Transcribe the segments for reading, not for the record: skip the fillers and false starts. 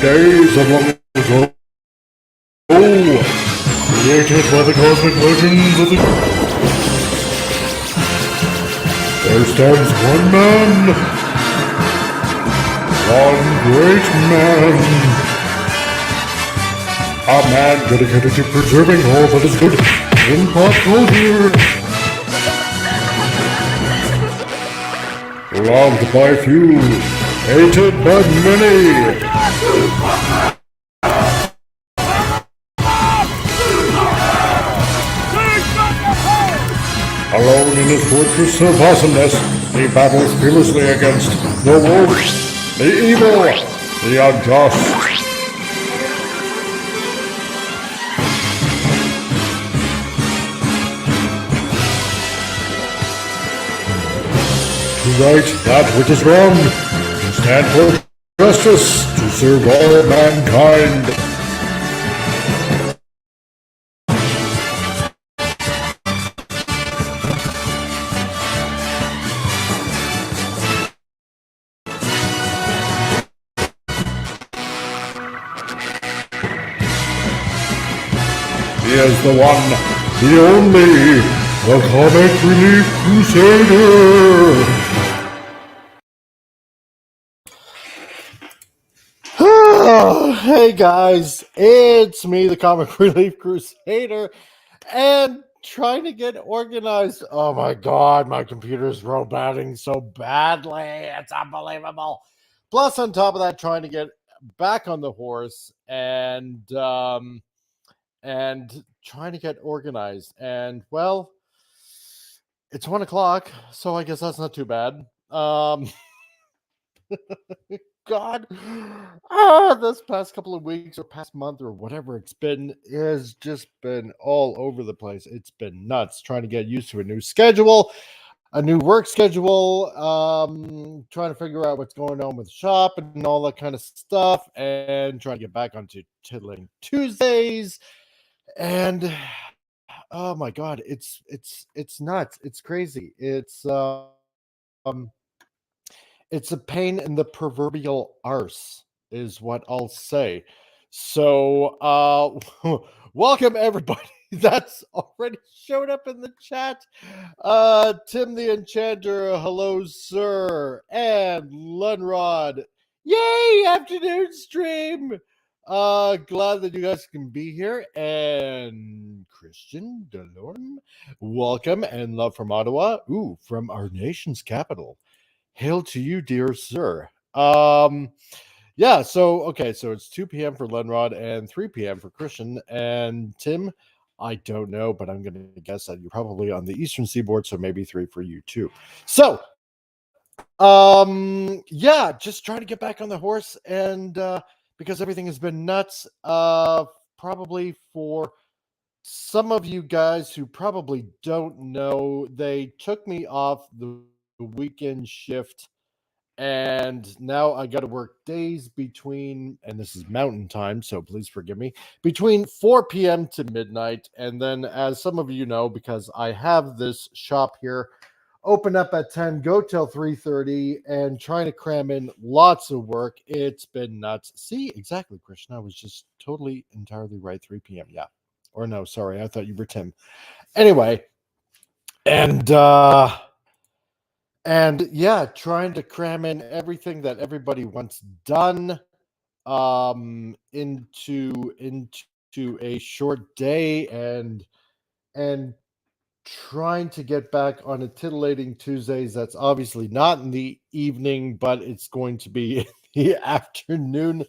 days of long ago, created by the cosmic legends of the... There stands one man, one great man, a man dedicated to preserving all that is good in pop culture. Loved by few, hated by many. Alone in his fortress of awesomeness, he battles fearlessly against the wolves, the evil, the unjust. To right that which is wrong, to stand for justice, to serve all mankind. He is the one, the only, the comic Relief Crusader. Hey guys, it's me, the Comic Relief Crusader, and trying to get organized. Oh my god, my computer's roboting so badly. It's unbelievable. Plus, on top of that, trying to get back on the horse and trying to get organized. And well, it's 1 o'clock, so I guess that's not too bad. God, this past couple of weeks or past month or whatever it's been has just been all over the place. It's been nuts trying to get used to a new schedule, a new work schedule, trying to figure out what's going on with the shop and all that kind of stuff, and trying to get back onto Titillating Tuesdays. And oh my God, it's nuts. It's crazy. It's a pain in the proverbial arse, is what I'll say. So, welcome everybody that's already showed up in the chat. Tim the Enchanter, hello, sir. And Lunrod, yay, afternoon stream. Glad that you guys can be here. And Christian Delorme, welcome and love from Ottawa. Ooh, from our nation's capital. Hail to you, dear sir. Yeah, so it's 2 p.m. for Lenrod and 3 p.m. for Christian. And Tim, I don't know, but I'm gonna guess that you're probably on the Eastern Seaboard, so maybe 3 for you too. So yeah, just trying to get back on the horse, and because everything has been nuts, probably for some of you guys who probably don't know, they took me off the weekend shift, and now I got to work days between, and this is mountain time, so please forgive me, between 4 p.m. to midnight. And then, as some of you know, because I have this shop here open up at 10, go till 3:30, and trying to cram in lots of work, it's been nuts. See, exactly, Christian, I was just totally entirely right. 3 p.m. Yeah, or no, sorry, I thought you were Tim. Anyway, and yeah, trying to cram in everything that everybody wants done into a short day, and trying to get back on a Titillating Tuesdays. That's obviously not in the evening, but it's going to be in the afternoon.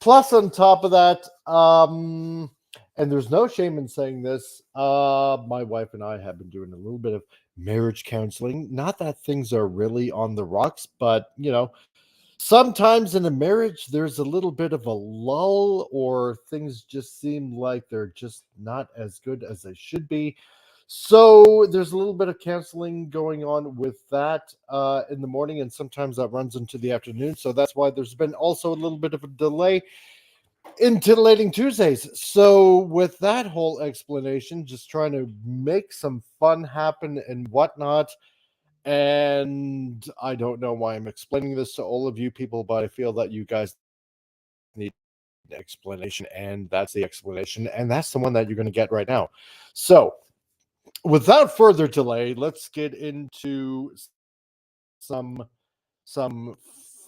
Plus, on top of that, and there's no shame in saying this, my wife and I have been doing a little bit of marriage counseling. Not that things are really on the rocks, but sometimes in a marriage there's a little bit of a lull, or things just seem like they're just not as good as they should be. So there's a little bit of counseling going on with that in the morning, and sometimes that runs into the afternoon. So that's why there's been also a little bit of a delay in Titillating Tuesdays. So with that whole explanation, just trying to make some fun happen and whatnot. And I don't know why I'm explaining this to all of you people, but I feel that you guys need explanation, and that's the explanation, and that's the one that you're going to get right now. So, without further delay, let's get into some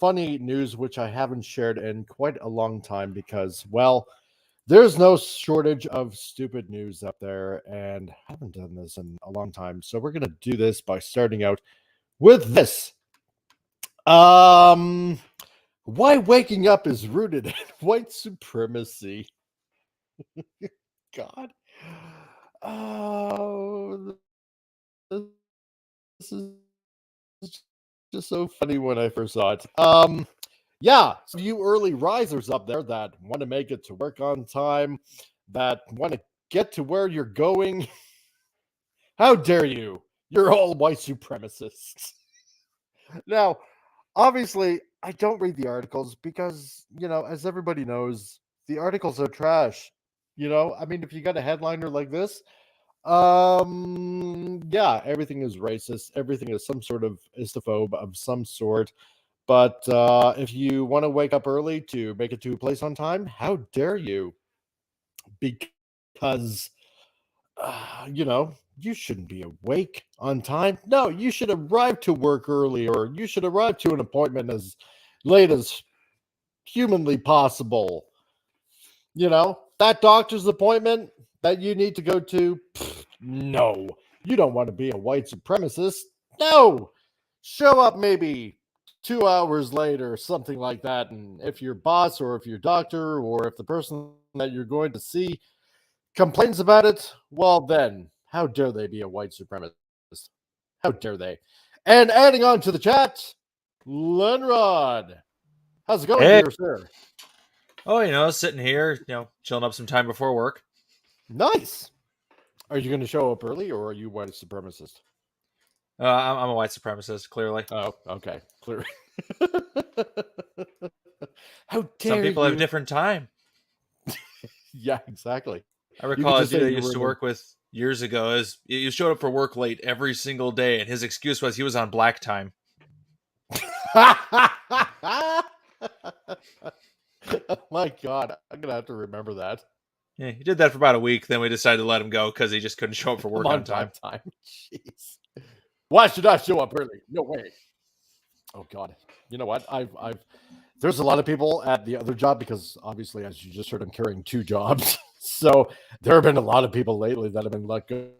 funny news, which I haven't shared in quite a long time because, well, there's no shortage of stupid news up there, and I haven't done this in a long time. So we're gonna do this by starting out with this. Why waking up is rooted in white supremacy. God. Oh, this is just so funny when I first saw it. Yeah, so you early risers up there that want to make it to work on time, that want to get to where you're going, how dare you? You're all white supremacists. Now, obviously, I don't read the articles because, as everybody knows, the articles are trash. I mean, if you got a headliner like this, yeah, everything is racist. Everything is some sort of istophobe of some sort. But if you want to wake up early to make it to a place on time, how dare you? Because, you shouldn't be awake on time. No, you should arrive to work early, or you should arrive to an appointment as late as humanly possible. That doctor's appointment that you need to go to, no, you don't want to be a white supremacist. No, show up maybe 2 hours later, something like that. And if your boss or if your doctor or if the person that you're going to see complains about it, well, then how dare they be a white supremacist? How dare they? And adding on to the chat, Lenrod. How's it going, Hey. dear sir? Oh, sitting here, chilling up some time before work. Nice. Are you going to show up early, or are you white supremacist? I'm a white supremacist, clearly. Oh, okay. Clear. How dare Some people you? have a different time. Yeah, exactly. I recall a dude I used to work with years ago. You showed up for work late every single day, and his excuse was he was on black time. Oh my God, I'm gonna have to remember that. Yeah, he did that for about a week. Then we decided to let him go because he just couldn't show up for work on time. Jeez, why should I show up early? No way. Oh God, you know what? There's a lot of people at the other job because obviously, as you just heard, I'm carrying 2 jobs. So there have been a lot of people lately that have been let go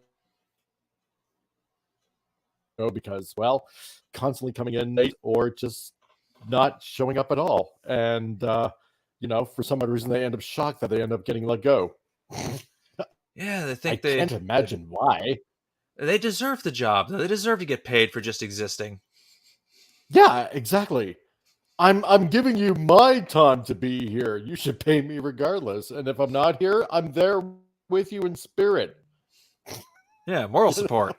because, well, constantly coming in late or just not showing up at all. And, for some odd reason, they end up shocked that they end up getting let go. Yeah, I can't imagine why. They deserve the job. They deserve to get paid for just existing. Yeah, exactly. I'm giving you my time to be here. You should pay me regardless. And if I'm not here, I'm there with you in spirit. Yeah, moral support.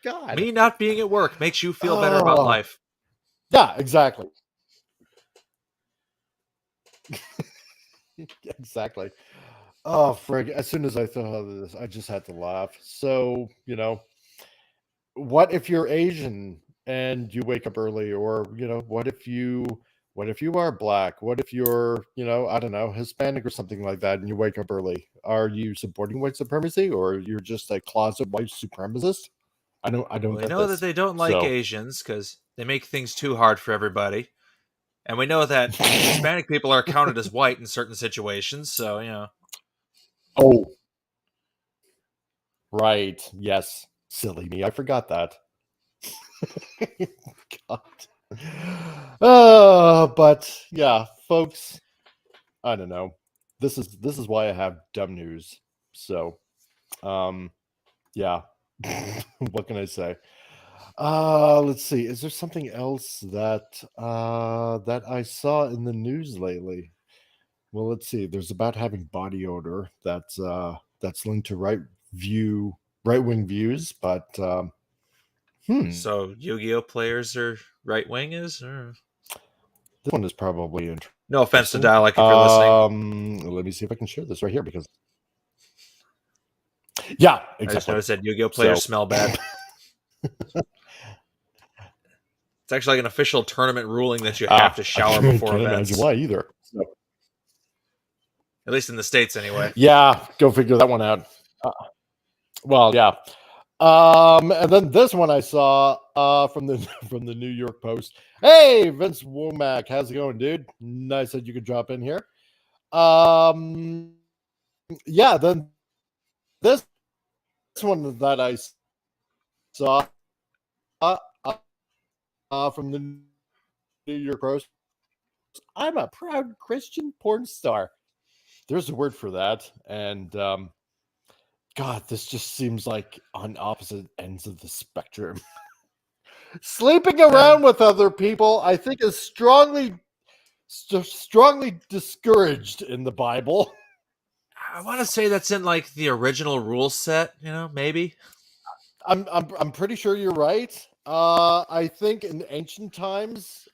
God. Me not being at work makes you feel better about life. Yeah, exactly. Exactly. Oh, frig. As soon as I thought of this, I just had to laugh. So, what if you're Asian and you wake up early? Or, what if you are black? What if you're, I don't know, Hispanic or something like that, and you wake up early? Are you supporting white supremacy, or you're just a closet white supremacist? I don't Well, we get know this. that they don't like Asians because they make things too hard for everybody. And we know that Hispanic people are counted as white in certain situations, so, Oh. Right. Yes. Silly me. I forgot that. God. But yeah, folks, I don't know. This is why I have dumb news. So, yeah. What can I say? Let's see. Is there something else that I saw in the news lately? Well, let's see. There's about having body odor that's linked to right-wing views, but So Yu-Gi-Oh players are right-wing is? Or... This one is probably interesting. No offense to Dialect if you're listening. Let me see if I can share this right here because yeah, exactly. I just noticed that Yu-Gi-Oh players smell bad. It's actually like an official tournament ruling that you have to shower before events. Can't imagine why either. So. At least in the States, anyway. Yeah, go figure that one out. Well, yeah. And then this one I saw from the from the New York Post. Hey, Vince Womack, how's it going, dude? Nice that you could drop in here. Yeah, then this one that I saw from the New York Post. I'm a proud Christian porn star. There's a word for that, and God, this just seems like on opposite ends of the spectrum. Sleeping around with other people, I think, is strongly discouraged in the Bible. I want to say that's in like the original rule set, maybe. I'm pretty sure you're right. I think in ancient times,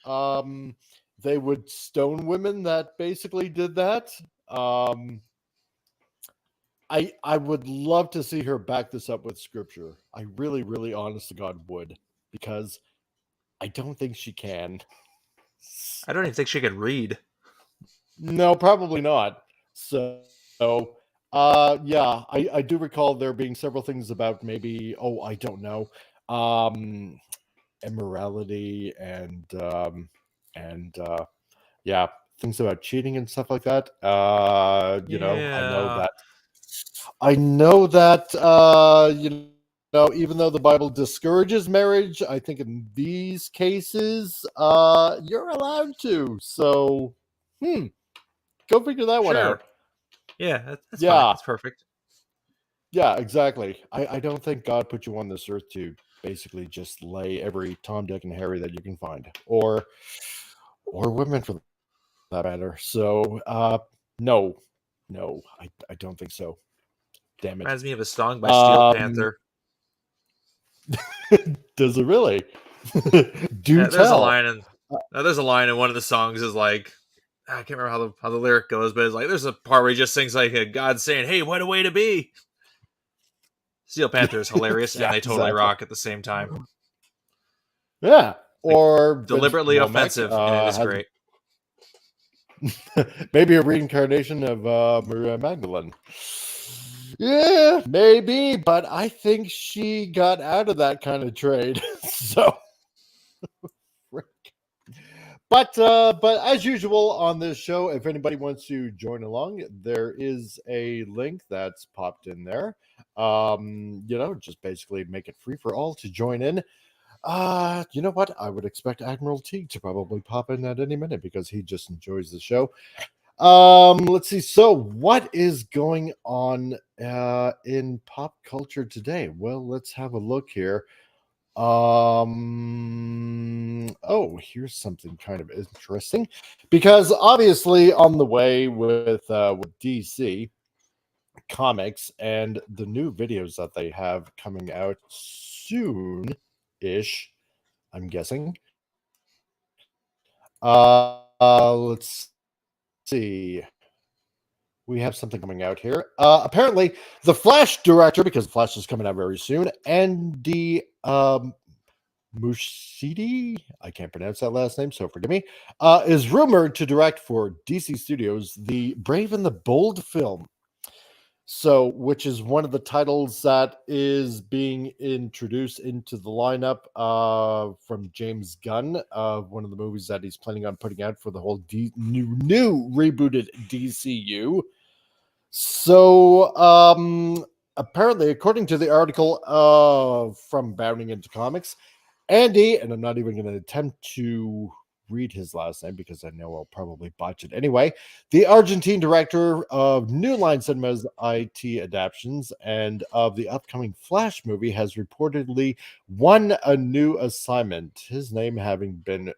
they would stone women that basically did that. I would love to see her back this up with scripture. I really, really, honest to God, would, because I don't think she can. I don't even think she could read. No, probably not. So, yeah, I do recall there being several things about maybe, I don't know, immorality and yeah, things about cheating and stuff like that. I know that even though the Bible discourages marriage, I think in these cases, you're allowed to. So, go figure that one out. Yeah, that's fine. That's perfect. Yeah, exactly. I don't think God put you on this earth to basically just lay every Tom, Dick, and Harry that you can find, or women for that matter. So, no, I don't think so. Damn it. Reminds me of a song by Steel Panther. Does it really? There's a line in one of the songs is like, I can't remember how the lyric goes, but it's like there's a part where he just sings like God saying, "Hey, what a way to be." Steel Panther is hilarious, and they totally rock at the same time. Yeah, or deliberately offensive, and it is great. Maybe a reincarnation of Maria Magdalene. Yeah, maybe, but I think she got out of that kind of trade. So, but as usual on this show, if anybody wants to join along, there is a link that's popped in there. Just basically make it free for all to join in. You know what? I would expect Admiral T to probably pop in at any minute because he just enjoys the show. Let's see. So, what is going on in pop culture today? Well, let's have a look here. Here's something kind of interesting because obviously on the way with DC Comics and the new videos that they have coming out soon-ish, I'm guessing. Let's see. We have something coming out here. Apparently, the Flash director, because Flash is coming out very soon, Andy Muschietti, I can't pronounce that last name, so forgive me, is rumored to direct for DC Studios the Brave and the Bold film. So, which is one of the titles that is being introduced into the lineup from James Gunn, one of the movies that he's planning on putting out for the whole new rebooted DCU. So, apparently, according to the article from Bounding Into Comics, Andy, and I'm not even going to attempt to read his last name because I know I'll probably botch it anyway, the Argentine director of New Line Cinema's IT adaptations and of the upcoming Flash movie, has reportedly won a new assignment, his name having been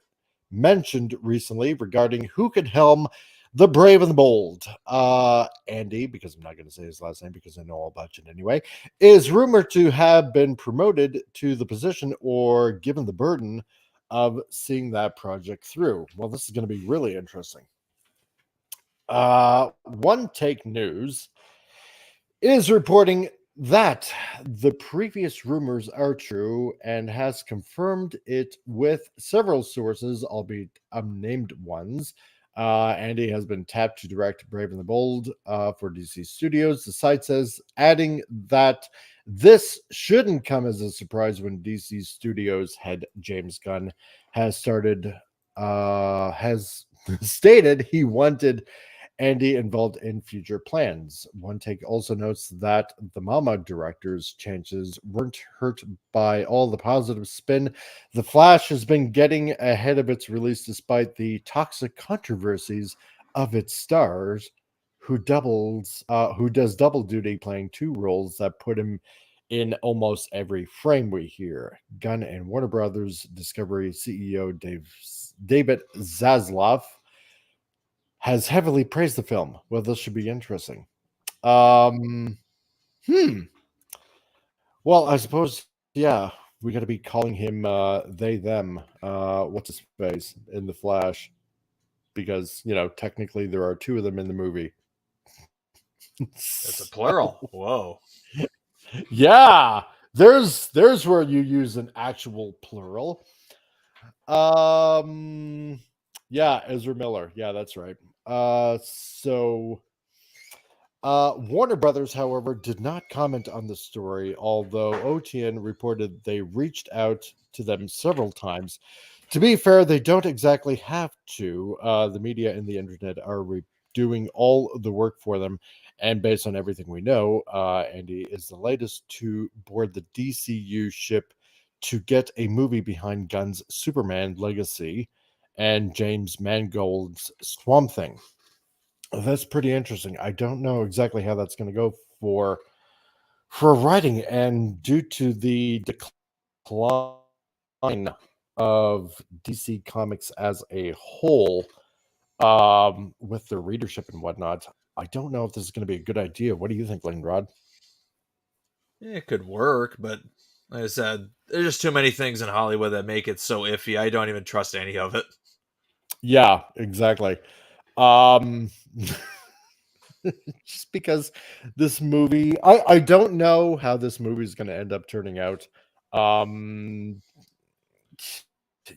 mentioned recently regarding who could helm the Brave and the Bold. Andy, because I'm not going to say his last name because I know all about it anyway, is rumored to have been promoted to the position or given the burden of seeing that project through. Well, this is going to be really interesting. One Take News is reporting that the previous rumors are true and has confirmed it with several sources, albeit unnamed ones, Andy has been tapped to direct Brave and the Bold for DC Studios. The site says, adding that this shouldn't come as a surprise when DC Studios head James Gunn has stated he wanted Andy involved in future plans. One Take also notes that the Mama director's chances weren't hurt by all the positive spin The Flash has been getting ahead of its release despite the toxic controversies of its stars, who does double duty playing two roles that put him in almost every frame we hear. Gunn and Warner Brothers Discovery CEO David Zaslav has heavily praised the film. Well, this should be interesting. Well, I suppose, yeah, we got to be calling him they, them. What's his face in The Flash? Because, technically there are two of them in the movie. It's a plural. Whoa. Yeah, there's where you use an actual plural. Yeah, Ezra Miller. Yeah, that's right. Warner Brothers, however, did not comment on the story, although OTN reported they reached out to them several times. To be fair, they don't exactly have to. The media and the internet are doing all the work for them, and based on everything we know, Andy is the latest to board the DCU ship to get a movie behind Gunn's Superman legacy and James Mangold's Swamp Thing. That's pretty interesting. I don't know exactly how that's going to go for writing, and due to the decline of DC Comics as a whole, with their readership and whatnot, I don't know if this is going to be a good idea. What do you think, Linrod? Yeah, it could work, but like I said, there's just too many things in Hollywood that make it so iffy. I don't even trust any of it. Yeah, exactly. Just because this movie, I don't know how this movie is going to end up turning out.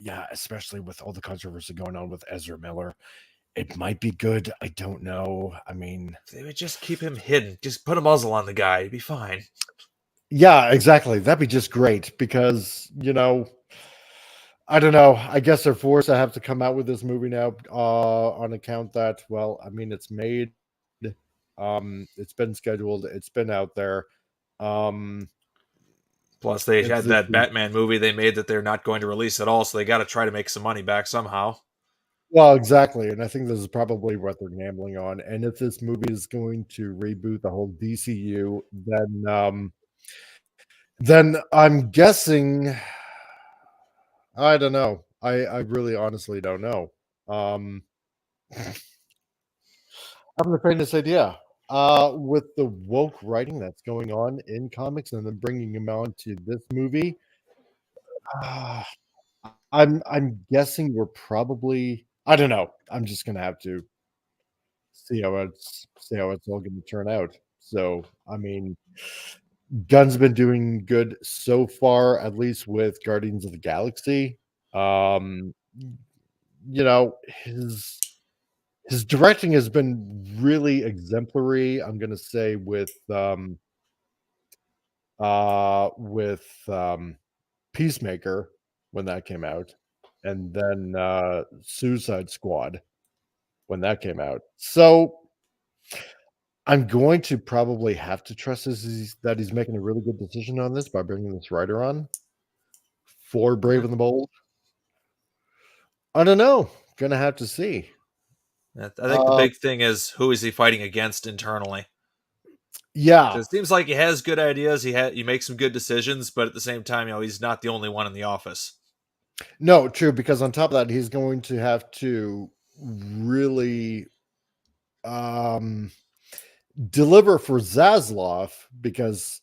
Yeah, especially with all the controversy going on with Ezra Miller. It might be good. I don't know. I mean, they would just keep him hidden. Just put a muzzle on the guy. It'd be fine. Yeah, exactly. That'd be just great because, I don't know. I guess they're forced to have to come out with this movie now on account that, well, I mean, it's made. It's been scheduled. It's been out there. Plus, they had that Batman movie they made that they're not going to release at all, so they got to try to make some money back somehow. Well, exactly. And I think this is probably what they're gambling on. And if this movie is going to reboot the whole DCU, then I'm guessing, I don't know. I really honestly don't know. I have the faintest idea. With the woke writing that's going on in comics and then bringing him on to this movie, I'm guessing we're probably, I don't know. I'm just gonna have to see how it's all going to turn out. So, I mean, Gunn's been doing good so far, at least with Guardians of the Galaxy. His directing has been really exemplary. I'm going to say with Peacemaker when that came out, and then Suicide Squad when that came out. So I'm going to probably have to trust that he's making a really good decision on this by bringing this writer on for Brave and the Bold. I don't know. Gonna have to see. I think the big thing is, who is he fighting against internally? Yeah, it seems like he has good ideas. He makes some good decisions, but at the same time, he's not the only one in the office. No, true. Because on top of that, he's going to have to really deliver for Zaslav because,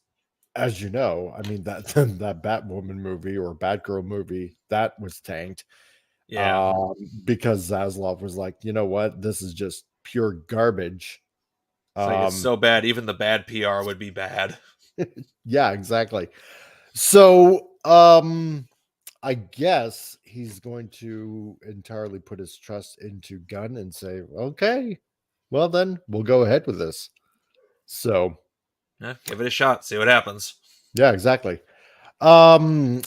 as you know, I mean that Batwoman movie or Batgirl movie that was tanked. Yeah, because Zaslav was like, you know what, this is just pure garbage. It's so bad, even the bad PR would be bad. Yeah, exactly. So, I guess he's going to entirely put his trust into Gunn and say, okay, well then we'll go ahead with this. So yeah, give it a shot, see what happens. Yeah, exactly. Now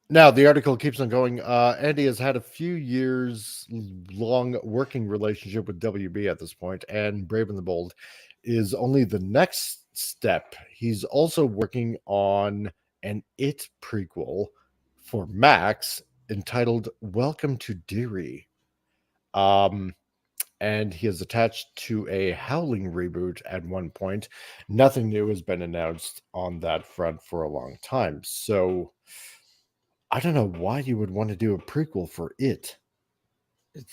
the article keeps on going. Andy has had a few years long working relationship with WB at this point, and Brave and the Bold is only the next step. He's also working on an It prequel for Max entitled Welcome to Deary. And he is attached to a Howling reboot at one point. Nothing new has been announced on that front for a long time. So I don't know why you would want to do a prequel for It. Is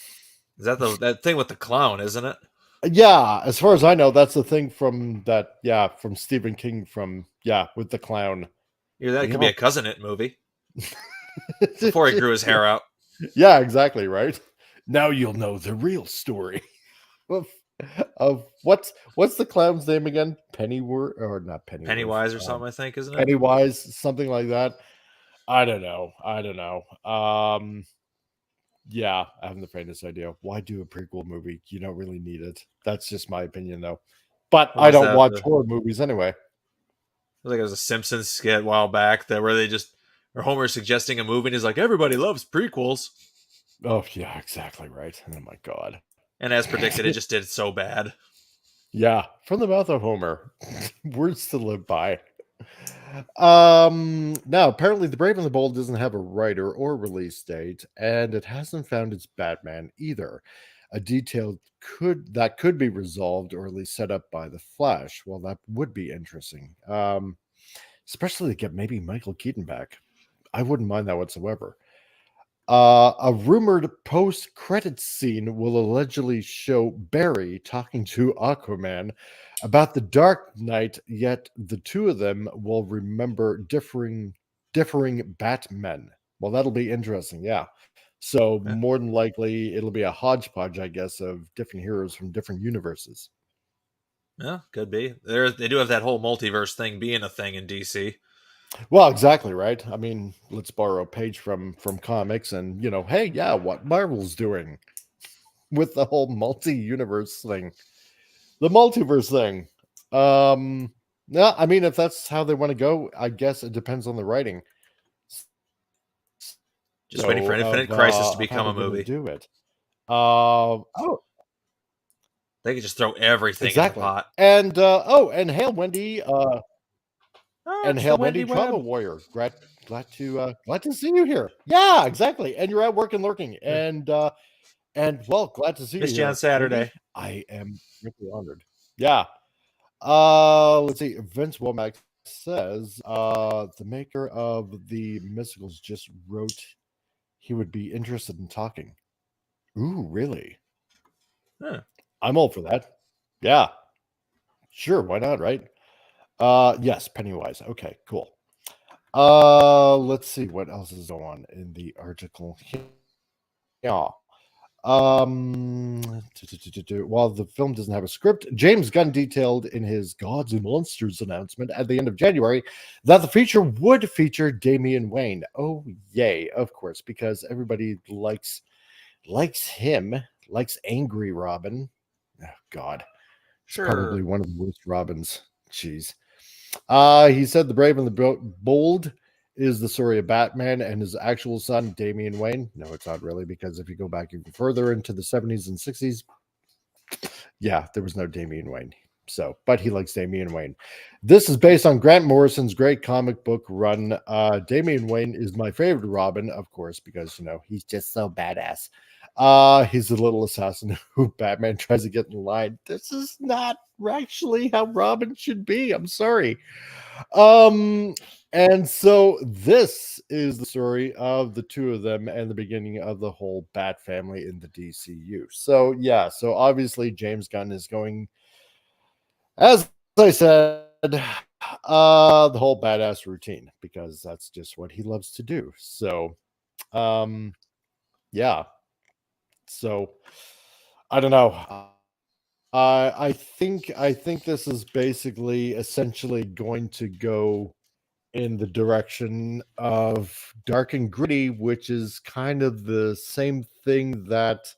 that that thing with the clown, isn't it? Yeah, as far as I know, that's the thing from that. Yeah, from Stephen King. With the clown. Yeah, that could be a Cousin It movie. Before he grew his hair out. Yeah, exactly. Right. Now you'll know the real story of what's the clown's name again? Pennywise or not Pennywise? Pennywise or something, I think, isn't it? Pennywise, something like that. I don't know. Yeah, I haven't the faintest idea. Why do a prequel movie? You don't really need it. That's just my opinion, though. But I don't watch horror movies anyway. I think it was a Simpsons skit a while back where Homer suggesting a movie and he's like, everybody loves prequels. Oh, yeah, exactly right. Oh, my God. And as predicted, it just did so bad. Yeah, from the mouth of Homer. Words to live by. Now, apparently The Brave and the Bold doesn't have a writer or release date, and it hasn't found its Batman either. A detail that could be resolved or at least set up by the Flash. Well, that would be interesting. Especially to get maybe Michael Keaton back. I wouldn't mind that whatsoever. A rumored post-credits scene will allegedly show Barry talking to Aquaman about the Dark Knight, yet the two of them will remember differing Batmen. Well, that'll be interesting, yeah. So more than likely, it'll be a hodgepodge, I guess, of different heroes from different universes. Yeah, could be. They do have that whole multiverse thing being a thing in DC. Well, exactly, right? I mean, let's borrow a page from comics and, hey, yeah, what Marvel's doing with the whole multi-universe thing. The multiverse thing. Yeah, I mean, if that's how they want to go, I guess it depends on the writing. Just waiting for Infinite Crisis to become a movie. Do it. They could just throw everything in the pot. And and hail Wendy. And hail Wendy Trauma Warrior. Glad to see you here. Yeah, exactly. And you're at work and lurking. And well, glad to see you on Saturday. Wendy. I am really honored. Yeah. Let's see. Vince Womack says the maker of the Mysticals just wrote he would be interested in talking. Ooh, really? Huh. I'm all for that. Yeah. Sure, why not, right? Yes, Pennywise. Okay, cool. Let's see what else is on in the article. Yeah. While the film doesn't have a script, James Gunn detailed in his Gods and Monsters announcement at the end of January that the feature would feature Damian Wayne. Oh, yay, of course, because everybody likes him, likes angry Robin. Oh, God. Sure. Probably one of the worst Robins. Jeez. He said The Brave and the Bold is the story of Batman and his actual son, Damian Wayne. No, it's not really, because if you go back even further into the 70s and 60s, yeah, there was no Damian Wayne. So, but he likes Damian Wayne. This is based on Grant Morrison's great comic book run. Damian Wayne is my favorite Robin, of course, because, he's just so badass. He's a little assassin who Batman tries to get in line. This is not actually how Robin should be. I'm sorry. And so this is the story of the two of them and the beginning of the whole Bat family in the DCU. So yeah, so obviously James Gunn is going, as I said, the whole badass routine, because that's just what he loves to do. So yeah. So I don't know. I think this is basically essentially going to go in the direction of dark and gritty, which is kind of the same thing that,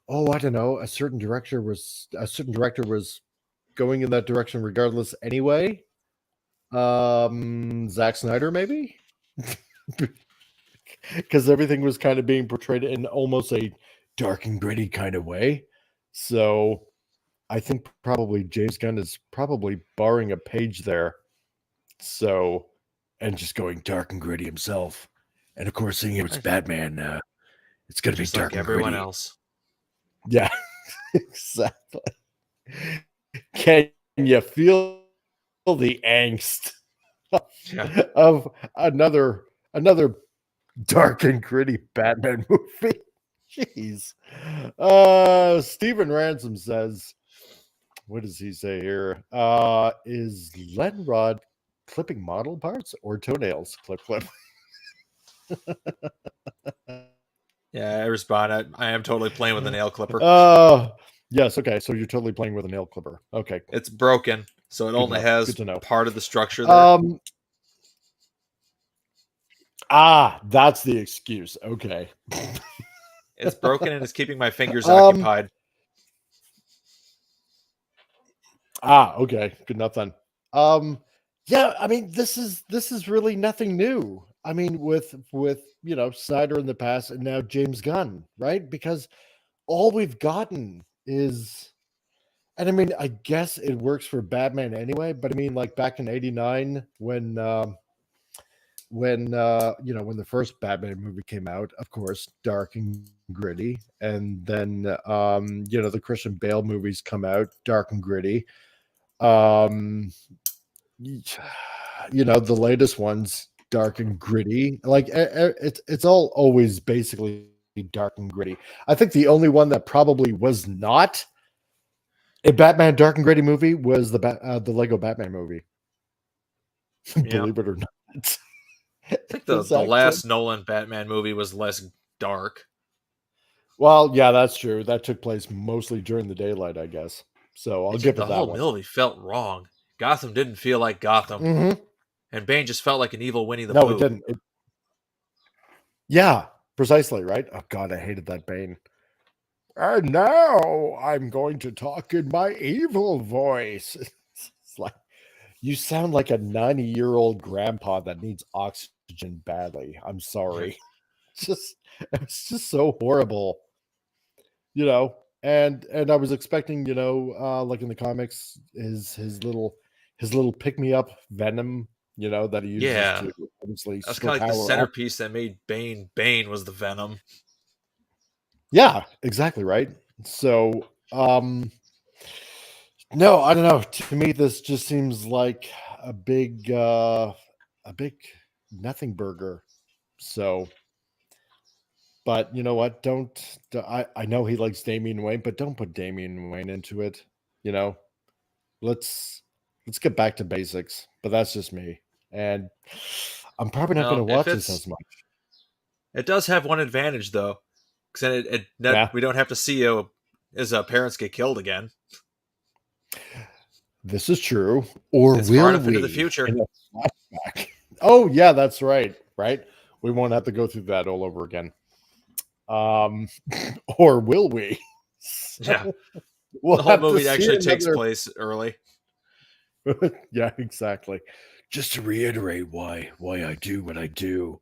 I don't know, a certain director was going in that direction regardless anyway. Zack Snyder, maybe, because everything was kind of being portrayed in almost a dark and gritty kind of way. So I think probably James Gunn is probably borrowing a page there. So, and just going dark and gritty himself. And of course, seeing it's Batman, it's going to be dark like and everyone gritty. else. Yeah, exactly. Can you feel the angst of another dark and gritty Batman movie? Jeez. Stephen Ransom says, what does he say here? Is Lenrod clipping model parts or toenails? Clip. Yeah, I respond. I am totally playing with a nail clipper. Yes. Okay. So you're totally playing with a nail clipper. Okay. It's broken, so it only has part of the structure there. That's the excuse. Okay. It's broken and it's keeping my fingers occupied. Okay. Good enough then. Yeah, I mean, this is really nothing new. I mean, with Snyder in the past and now James Gunn, right? Because all we've gotten is, and I mean, I guess it works for Batman anyway, but I mean, like back in '89 when the first Batman movie came out, of course, dark and gritty, and then the Christian Bale movies come out, dark and gritty. The latest ones, dark and gritty. Like it's all always basically dark and gritty. I think the only one that probably was not a Batman dark and gritty movie was the Lego Batman movie. Believe it or not. I think the last Nolan Batman movie was less dark. Well, yeah, that's true. That took place mostly during the daylight, I guess. So I'll give it that one. The whole movie felt wrong. Gotham didn't feel like Gotham. Mm-hmm. And Bane just felt like an evil Winnie the Pooh. No, it didn't. Yeah, precisely, right? Oh, God, I hated that Bane. And now I'm going to talk in my evil voice. It's like, you sound like a 90-year-old grandpa that needs oxygen badly. I'm sorry. It's just so horrible. And I was expecting, like in the comics, his little pick-me-up Venom, that he uses to obviously. That's kind of like the centerpiece that made Bane was the Venom. Yeah, exactly right. So, no, I don't know. To me, this just seems like a big nothing burger. So, but you know what? I know he likes Damian Wayne, but don't put Damian Wayne into it. Let's get back to basics. But that's just me, and I'm probably not going to watch this as much. It does have one advantage though, because we don't have to see his parents get killed again. This is true. Or it's will far enough we? Into the future. In a flashback? Oh yeah, that's right. Right. We won't have to go through that all over again. Or will we? Yeah. The whole movie actually takes place early. Yeah, exactly. Just to reiterate why I do what I do.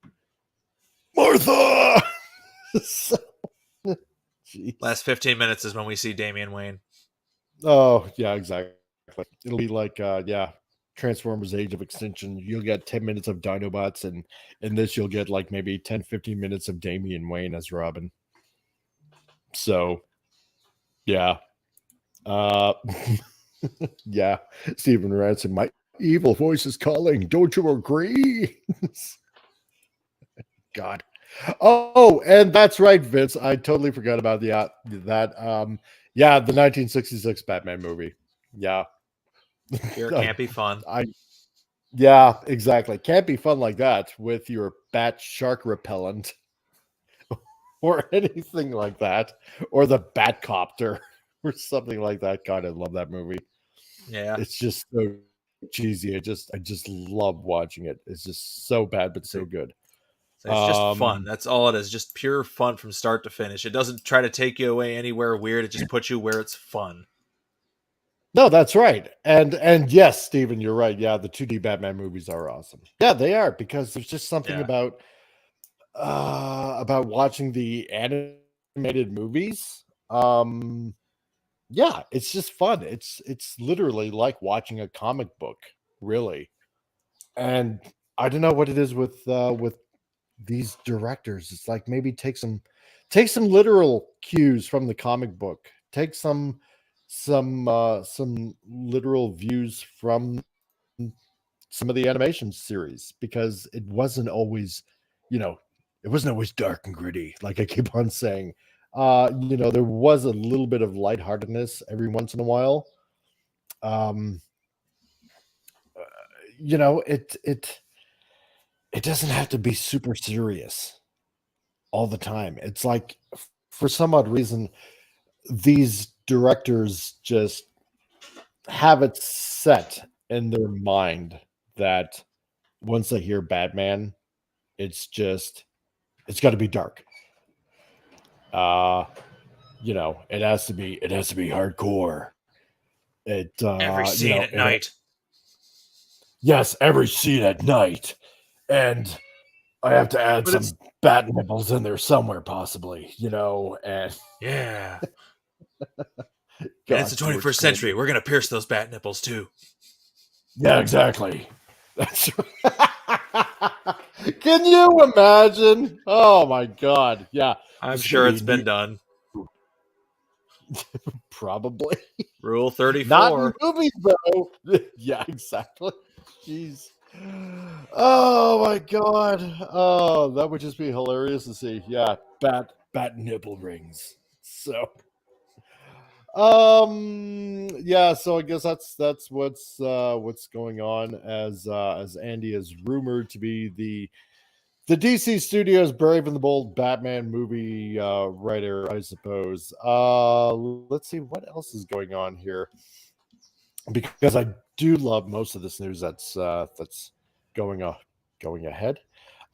Martha! Last 15 minutes is when we see Damian Wayne. Oh, yeah, exactly. It'll be like, Transformers Age of Extinction. You'll get 10 minutes of Dinobots, and in this you'll get like maybe 10, 15 minutes of Damian Wayne as Robin. So, yeah. Yeah. Stephen Ransom, my evil voice is calling. Don't you agree? God. Oh, and that's right, Vince. I totally forgot about the 1966 Batman movie. Yeah. Sure, can't be fun. Yeah, exactly. Can't be fun like that with your bat shark repellent or anything like that, or the Batcopter or something like that. God, I love that movie. Yeah, it's just so cheesy. I just love watching it. It's just so bad but so good. It's just fun. That's all it is. Just pure fun from start to finish. It doesn't try to take you away anywhere weird. It just puts you where it's fun. No, that's right. And yes, Steven, you're right. Yeah, the 2D Batman movies are awesome. Yeah, they are, because there's just something about watching the animated movies. Yeah, it's just fun. It's literally like watching a comic book, really. And I don't know what it is with these directors. It's like maybe take some literal cues from the comic book. Take some literal views from some of the animation series, because it wasn't always, it wasn't always dark and gritty, like I keep on saying. There was a little bit of lightheartedness every once in a while. It doesn't have to be super serious all the time. It's like, for some odd reason, these directors just have it set in their mind that once they hear Batman, it's got to be dark. It has to be hardcore. Every scene at night. Yes, every scene at night. And I have to add some bat nipples in there somewhere, possibly, and yeah. And it's the 21st century. We're gonna pierce those bat nipples too. Yeah, exactly. That's right. Can you imagine? Oh my god. Yeah. I'm sure it's been done. Probably. Rule 34. Not in movies, though. Yeah, exactly. Jeez. Oh my god. Oh, that would just be hilarious to see. Yeah, bat nipple rings. So yeah, so I guess that's what's going on, as Andy is rumored to be the DC Studios Brave and the Bold Batman movie writer, I suppose. Let's see what else is going on here, because I do love most of this news that's going ahead.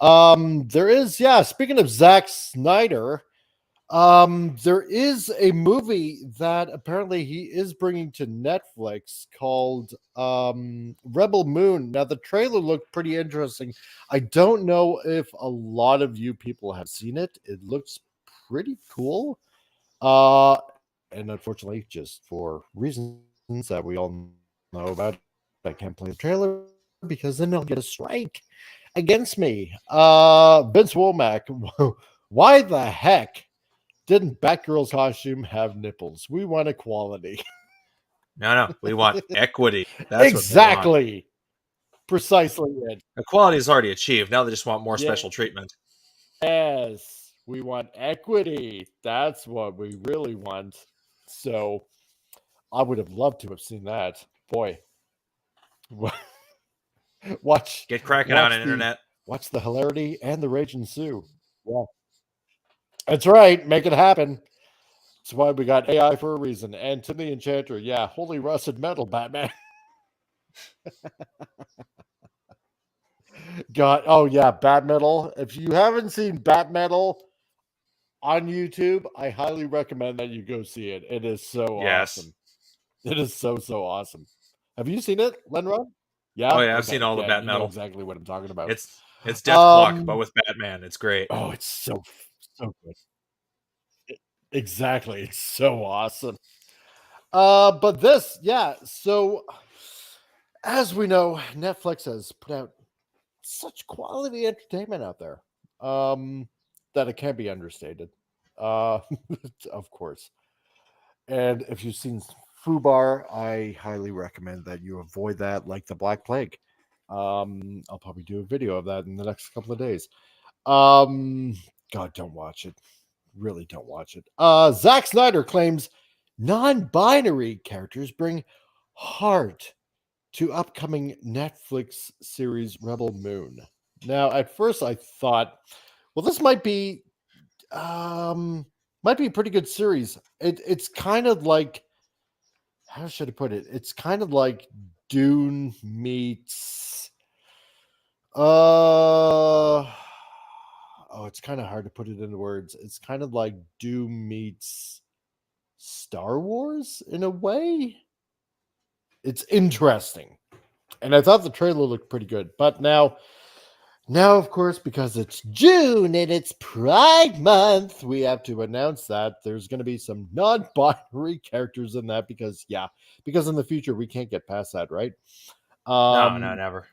There is, speaking of Zack Snyder, there is a movie that apparently he is bringing to Netflix called Rebel Moon. Now, the trailer looked pretty interesting. I don't know if a lot of you people have seen it. It looks pretty cool. And unfortunately, just for reasons that we all know about, I can't play the trailer because then they'll get a strike against me. Vince Womack, why the heck didn't Batgirl's costume have nipples? We want equality. No, we want equity. That's exactly. Precisely it. Equality is already achieved. Now they just want more special treatment. Yes, we want equity. That's what we really want. So I would have loved to have seen that. Boy. Get cracking on the internet. Watch the hilarity and the rage ensue. Yeah. That's right. Make it happen. That's why we got AI for a reason. And Tim the Enchanter. Yeah. Holy rusted metal, Batman. God. Oh, yeah. Bat Metal. If you haven't seen Bat Metal on YouTube, I highly recommend that you go see it. It is so awesome. It is so awesome. Have you seen it, Lenrod? Yeah. Oh, yeah. I've seen all the Bat Metal. Know exactly what I'm talking about. It's Death Clock, but with Batman. It's great. Oh, it's so good. Exactly. It's so awesome. But this, so as we know, Netflix has put out such quality entertainment out there that it can't be understated. Of course. And if you've seen FUBAR, I highly recommend that you avoid that like the Black Plague. I'll probably do a video of that in the next couple of days. God, don't watch it. Really don't watch it. Zack Snyder claims non-binary characters bring heart to upcoming Netflix series Rebel Moon. Now, at first I thought, well, this might be a pretty good series. It's kind of like, how should I put it? It's kind of like Dune meets oh, it's kind of hard to put it into words. It's kind of like Dune meets Star Wars in a way. It's interesting. And I thought the trailer looked pretty good. But now, of course, because it's June and it's Pride Month, we have to announce that there's going to be some non-binary characters in that because in the future we can't get past that, right? No, never.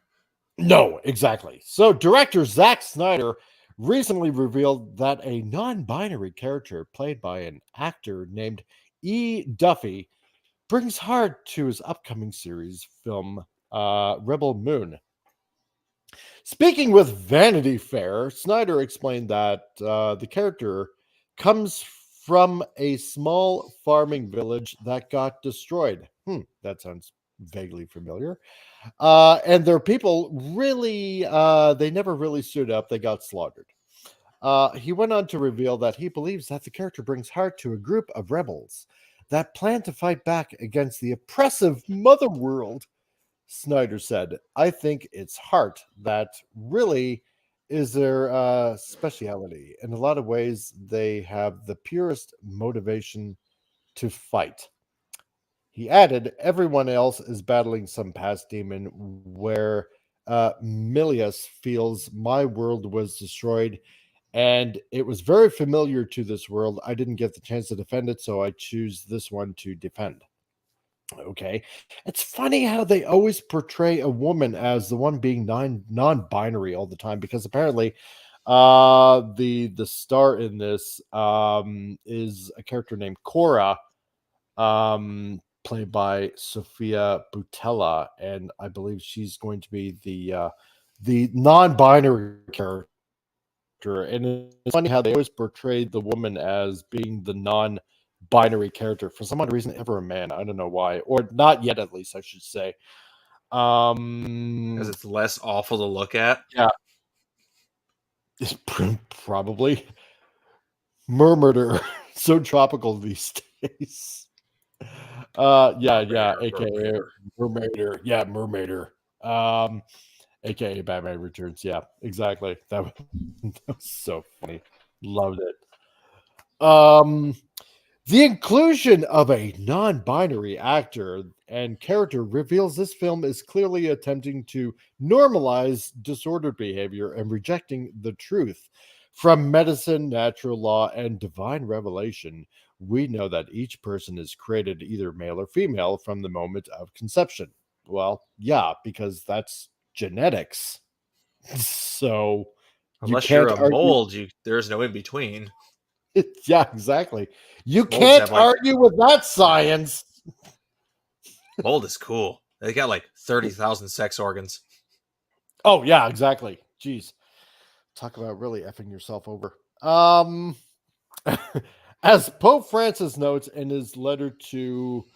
No, exactly. So director Zack Snyder recently revealed that a non-binary character played by an actor named E. Duffy brings heart to his upcoming series film, Rebel Moon. Speaking with Vanity Fair, Snyder explained that the character comes from a small farming village that got destroyed. That sounds vaguely familiar. And their people really, they never really stood up. They got slaughtered. He went on to reveal that he believes that the character brings heart to a group of rebels that plan to fight back against the oppressive mother world. Snyder said, I think it's heart that really is their speciality. In a lot of ways, they have the purest motivation to fight. He added, everyone else is battling some past demon where Milius feels my world was destroyed and it was very familiar to this world. I didn't get the chance to defend it, so I choose this one to defend. Okay. It's funny how they always portray a woman as the one being non-binary all the time, because apparently the star in this is a character named Cora, played by Sophia Boutella, and I believe she's going to be the non-binary character. And it's funny how they always portray the woman as being the non-binary character for some odd reason, ever a man. I don't know why, or not yet, at least I should say. Because it's less awful to look at. Yeah, it's probably Mermurder. So tropical these days. Yeah, aka Mermaider. Yeah, Mermaider. AKA Batman Returns. Yeah, exactly. That was so funny. Loved it. The inclusion of a non-binary actor and character reveals this film is clearly attempting to normalize disordered behavior and rejecting the truth. From medicine, natural law, and divine revelation, we know that each person is created either male or female from the moment of conception. Well, yeah, because that's genetics. So unless you're a mold, there's no in between. Yeah, exactly. You can't argue with that science. Mold is cool. They got like 30,000 sex organs. Oh, yeah, exactly. Jeez. Talk about really effing yourself over. As Pope Francis notes in his letter to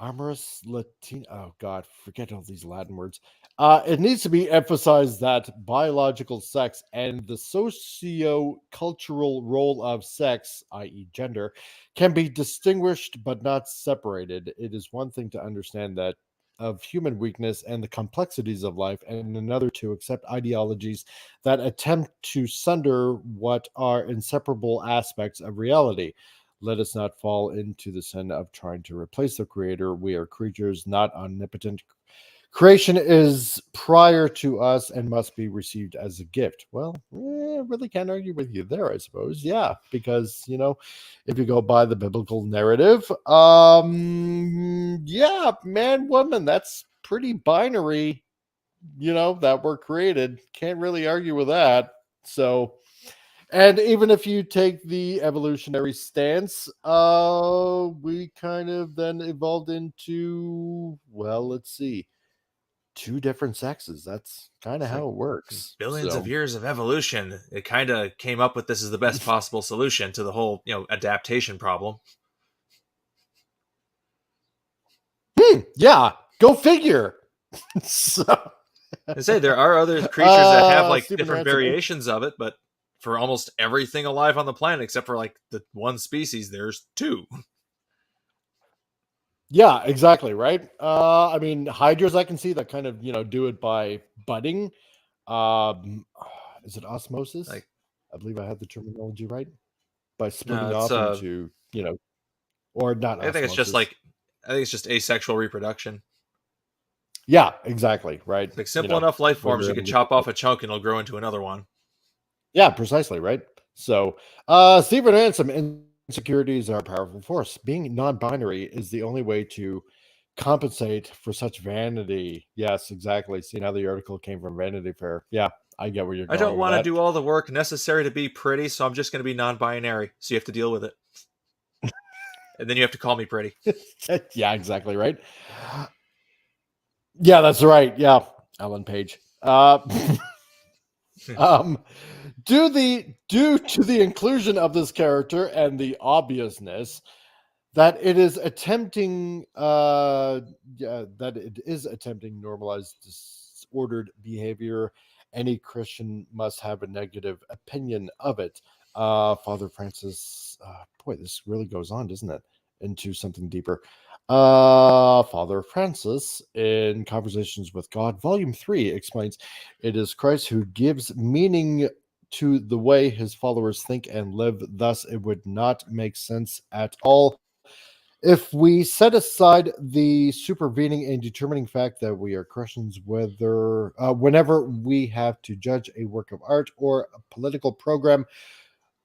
Amoris Latina, oh God, forget all these Latin words. It needs to be emphasized that biological sex and the socio-cultural role of sex, i.e. gender, can be distinguished but not separated. It is one thing to understand that of human weakness and the complexities of life, and another to accept ideologies that attempt to sunder what are inseparable aspects of reality. Let us not fall into the sin of trying to replace the creator. We are creatures, not omnipotent. Creation is prior to us and must be received as a gift. Well, really can't argue with you there, I suppose. Yeah, because, if you go by the biblical narrative, yeah, man, woman, that's pretty binary, that we're created. Can't really argue with that. So, and even if you take the evolutionary stance, we kind of then evolved into, well, let's see, two different sexes. That's kind of how it works. Billions of years of evolution. It kind of came up with this as the best possible solution to the whole, adaptation problem. Yeah, go figure. So, I say there are other creatures that have like different variations of it, but for almost everything alive on the planet, except for like the one species, there's two. Yeah, exactly. Right. I mean, hydras, I can see that kind of, do it by budding. Um, is it osmosis? Like, I believe I have the terminology right. By no, splitting it's off into, or not I think it's just osmosis. like I think it's just asexual reproduction. Yeah, exactly. Right. It's like simple enough life Where forms they're you able could to chop off a chunk and it'll grow into another one. Yeah, precisely, right? So, Stephen Ransom, insecurities are a powerful force. Being non-binary is the only way to compensate for such vanity. Yes, exactly. See, now the article came from Vanity Fair. Yeah, I get where you're I going don't with want to that. do all the work necessary to be pretty, so I'm just going to be non-binary. So you have to deal with it, and then you have to call me pretty. Yeah, exactly, right? Yeah, that's right. Yeah, Ellen Page. Um, due to the inclusion of this character and the obviousness that it is attempting normalized disordered behavior, any Christian must have a negative opinion of it. Father Francis, boy, this really goes on, doesn't it, into something deeper. Father Francis, in Conversations with God, Volume 3, explains it is Christ who gives meaning to the way his followers think and live. Thus, it would not make sense at all if we set aside the supervening and determining fact that we are Christians, whenever we have to judge a work of art or a political program,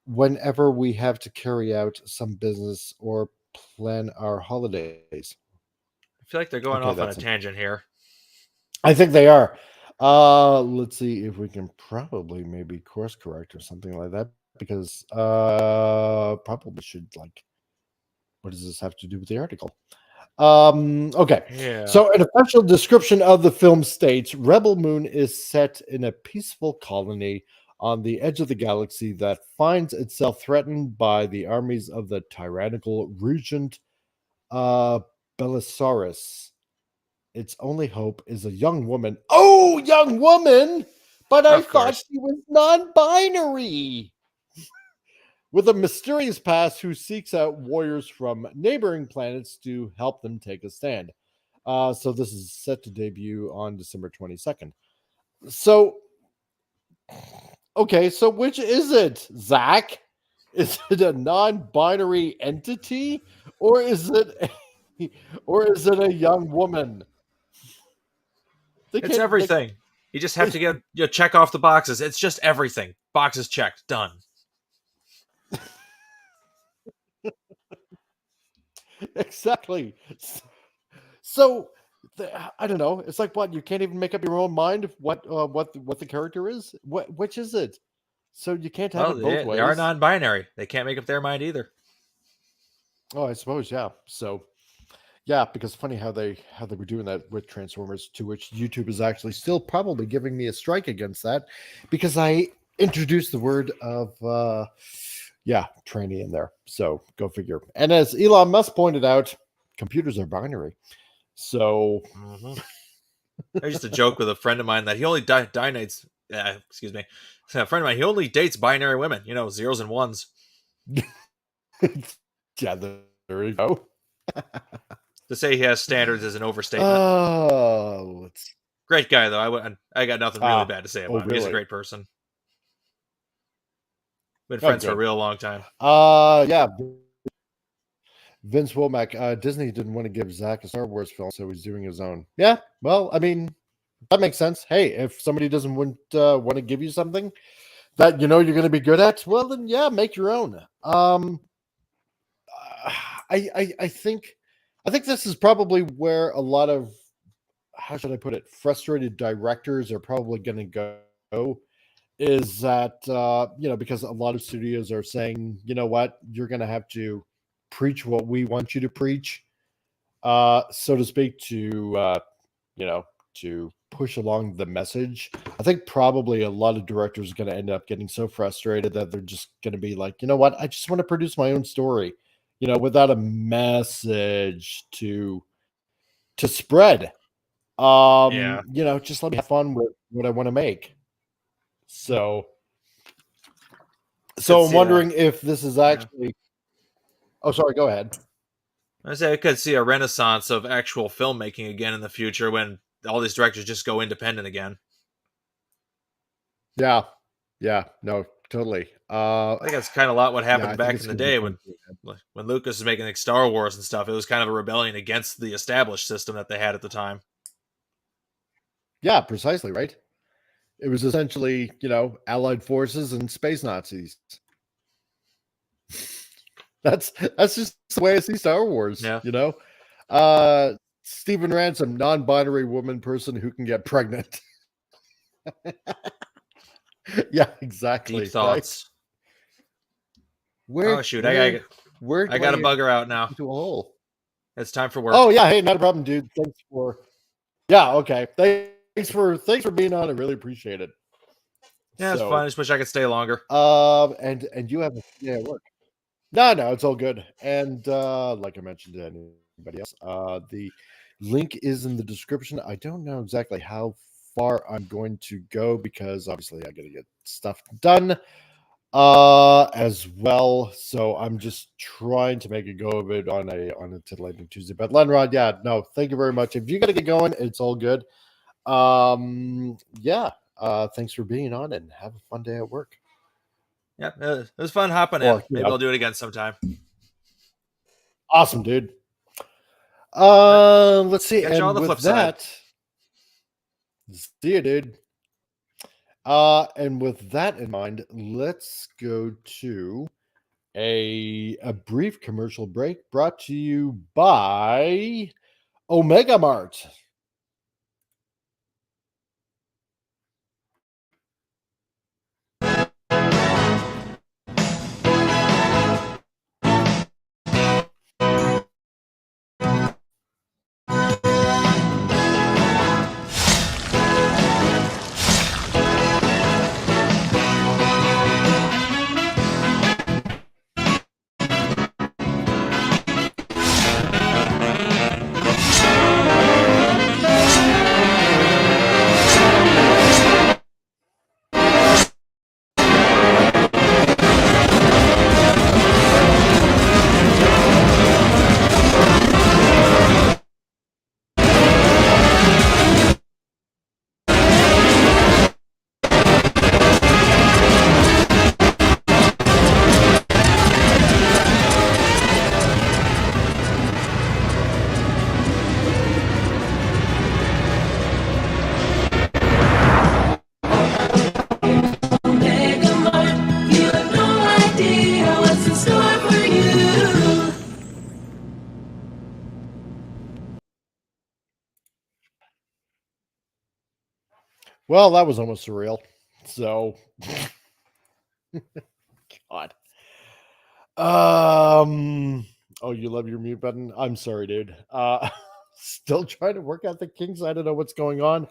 whenever we have to carry out some business or plan our holidays. I feel like they're going Okay, off on a tangent here. I think they are. Let's see if we can probably maybe course correct or something like that, because probably should, like, what does this have to do with the article? Okay. Yeah. So an official description of the film states Rebel Moon is set in a peaceful colony on the edge of the galaxy that finds itself threatened by the armies of the tyrannical regent Belisarius. Its only hope is a young woman. Oh, young woman! But I Of thought course. she was non-binary. With a mysterious past who seeks out warriors from neighboring planets to help them take a stand. So this is set to debut on December 22nd. So, okay, so which is it, Zack? Is it a non-binary entity, or is it a young woman? They It's can't. They, everything. You just have to check off the boxes. It's just everything. Boxes checked. Done. exactly. So I don't know. It's like, what, you can't even make up your own mind of what the character is. Which is it? So you can't have Well, it both they are ways. non-binary. They can't make up their mind either. Oh, I suppose, yeah. So yeah, because funny how they were doing that with Transformers, to which YouTube is actually still probably giving me a strike against that, because I introduced the word of tranny in there. So go figure. And as Elon Musk pointed out, computers are binary. So I used to joke with a friend of mine that he only dates. Excuse me, a friend of mine. He only dates binary women. Zeros and ones. yeah, there you go. To say he has standards is an overstatement. Oh, Great guy though. I got nothing really bad to say about him. Really? He's a great person. Been friends for a real long time. Yeah. Vince Womack, Disney didn't want to give Zack a Star Wars film, so he's doing his own. Yeah, well, I mean, that makes sense. Hey, if somebody doesn't want to give you something that you're going to be good at, well, then yeah, make your own. I think this is probably where a lot of, how should I put it, frustrated directors are probably going to go. Is that because a lot of studios are saying, you know what, you're going to have to preach what we want you to preach, so to speak, to to push along the message. I think probably a lot of directors are going to end up getting so frustrated that they're just going to be like, you know what, I just want to produce my own story, without a message to spread. Just let me have fun with what I want to make. So I'm wondering if this is actually. Oh, sorry. Go ahead. I say I could see a renaissance of actual filmmaking again in the future when all these directors just go independent again. Yeah, no, totally. I think that's kind of a lot what happened back in the day when Lucas was making like Star Wars and stuff. It was kind of a rebellion against the established system that they had at the time. Yeah, precisely, right? It was essentially, Allied forces and space Nazis. That's just the way I see Star Wars. Yeah. Stephen Ransom, non-binary woman person who can get pregnant. Yeah, exactly. Deep thoughts. Right? Shoot, I got to bugger out now. Into a hole. It's time for work. Oh yeah, hey, not a problem, dude. Thanks for. Yeah, okay. Thanks for being on. I really appreciate it. Yeah, it's fun. I just wish I could stay longer. And you have a day at work. No, it's all good. And like I mentioned to anybody else, the link is in the description. I don't know exactly how far I'm going to go because obviously I got to get stuff done as well. So I'm just trying to make a go of it on a Titillating Tuesday. But Lenrod, yeah, no, thank you very much. If you got to get going, it's all good. Thanks for being on and have a fun day at work. Yeah, it was fun hopping in. Maybe I'll do it again sometime. Awesome, dude. Let's see. Catch you on the flip side. See you, dude. And with that in mind, let's go to a brief commercial break brought to you by Omega Mart. Well, that was almost surreal. So, God. Oh, you love your mute button? I'm sorry, dude. Still trying to work out the kinks. I don't know what's going on.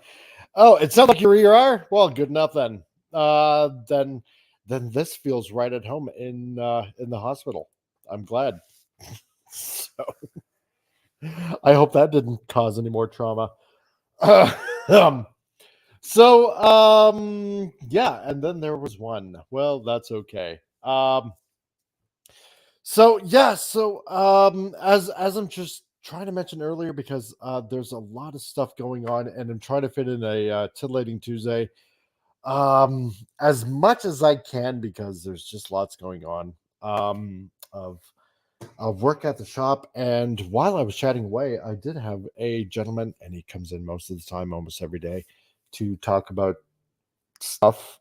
Oh, it sounds like you are. Well, good enough then. Then this feels right at home in the hospital. I'm glad. So, I hope that didn't cause any more trauma. Yeah, and then there was one. Well, that's okay. As I'm just trying to mention earlier, because there's a lot of stuff going on, and I'm trying to fit in a Titillating Tuesday as much as I can, because there's just lots going on of work at the shop. And while I was chatting away, I did have a gentleman, and he comes in most of the time, almost every day, to talk about stuff,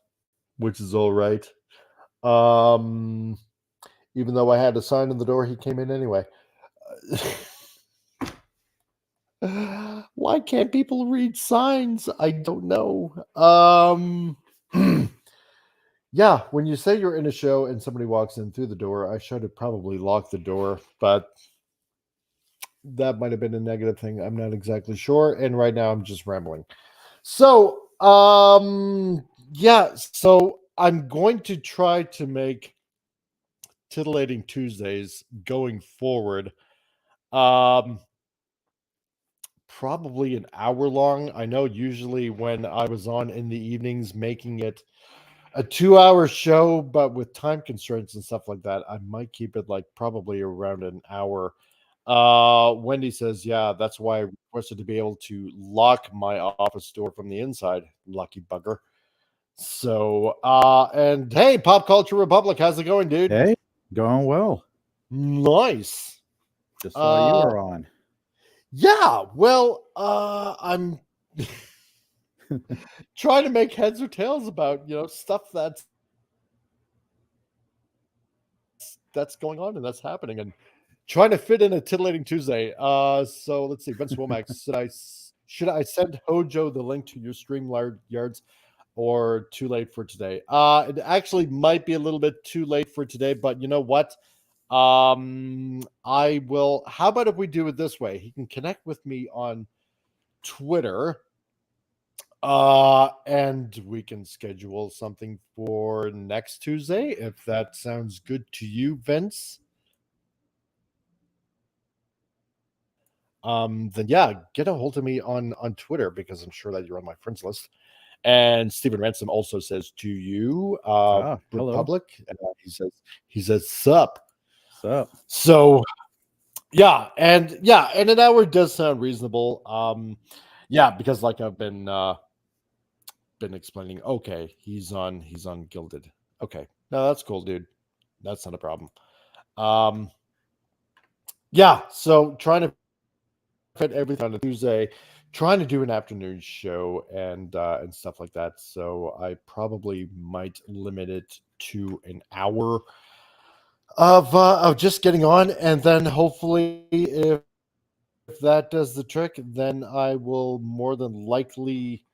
which is all right. Even though I had a sign on the door, he came in anyway. Why can't people read signs? I don't know. Yeah, when you say you're in a show and somebody walks in through the door, I should have probably locked the door, but that might have been a negative thing. I'm not exactly sure. And right now I'm just rambling. So, so I'm going to try to make Titillating Tuesdays going forward probably an hour long. I know usually when I was on in the evenings making it a 2-hour show, but with time constraints and stuff like that, I might keep it like probably around an hour. Wendy says, yeah, that's why I requested to be able to lock my office door from the inside. Lucky bugger. So, and hey, Pop Culture Republic, how's it going, dude? Hey, going well. Nice. Just saw you were on. Yeah, well, I'm trying to make heads or tails about, stuff that's going on and that's happening, and trying to fit in a Titillating Tuesday. So let's see, Vince Womack, should I send Hojo the link to your StreamYards or too late for today? It actually might be a little bit too late for today, but you know what? I will. How about if we do it this way? He can connect with me on Twitter, and we can schedule something for next Tuesday if that sounds good to you, Vince. Then yeah, get a hold of me on Twitter, because I'm sure that you're on my friends list. And Stephen Ransom also says to you, Republic, he says sup. So yeah, and an hour does sound reasonable. Yeah, because like I've been explaining, okay, he's on Gilded. Okay. No, that's cool, dude. That's not a problem. Yeah, so trying to fit everything on a Tuesday, trying to do an afternoon show and stuff like that. So I probably might limit it to an hour of just getting on, and then hopefully if that does the trick, then I will more than likely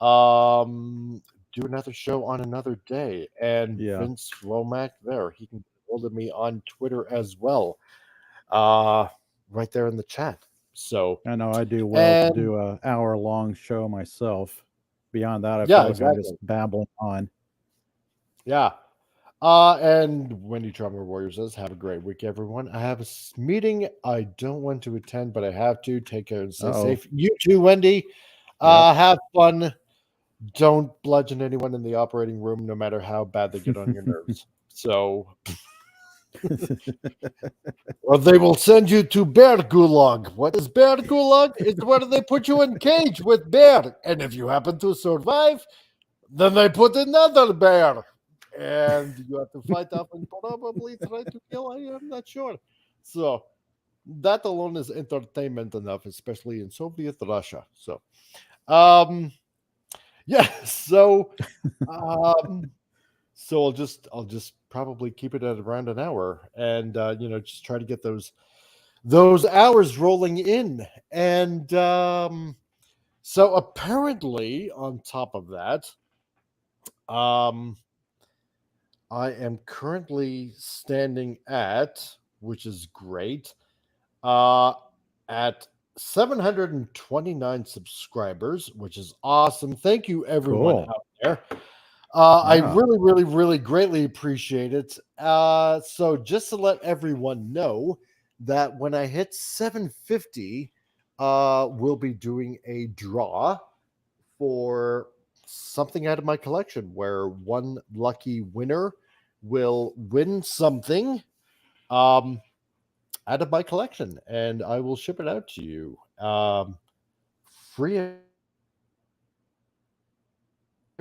do another show on another day. And Vince Womack there, he can get hold of me on Twitter as well, right there in the chat. So I know I do well to do an hour-long show myself. Beyond that, I feel like I'm just babbling on. Yeah. And Wendy Drummer Warrior says, have a great week, everyone. I have a meeting I don't want to attend, but I have to. Take care and stay safe. You too, Wendy. Have fun. Don't bludgeon anyone in the operating room, no matter how bad they get on your nerves. So, or they will send you to bear gulag. What is bear gulag? It's where they put you in cage with bear, and if you happen to survive, then they put another bear, and you have to fight off and probably try to kill. I am not sure. So that alone is entertainment enough, especially in Soviet Russia. So, yeah. So, so I'll just probably keep it at around an hour, and just try to get those hours rolling in. And so apparently, on top of that, I am currently standing at, which is great, at 729 subscribers, which is awesome. Thank you, everyone out there. I really, really, really greatly appreciate it. So just to let everyone know that when I hit 750, we'll be doing a draw for something out of my collection, where one lucky winner will win something out of my collection, and I will ship it out to you free of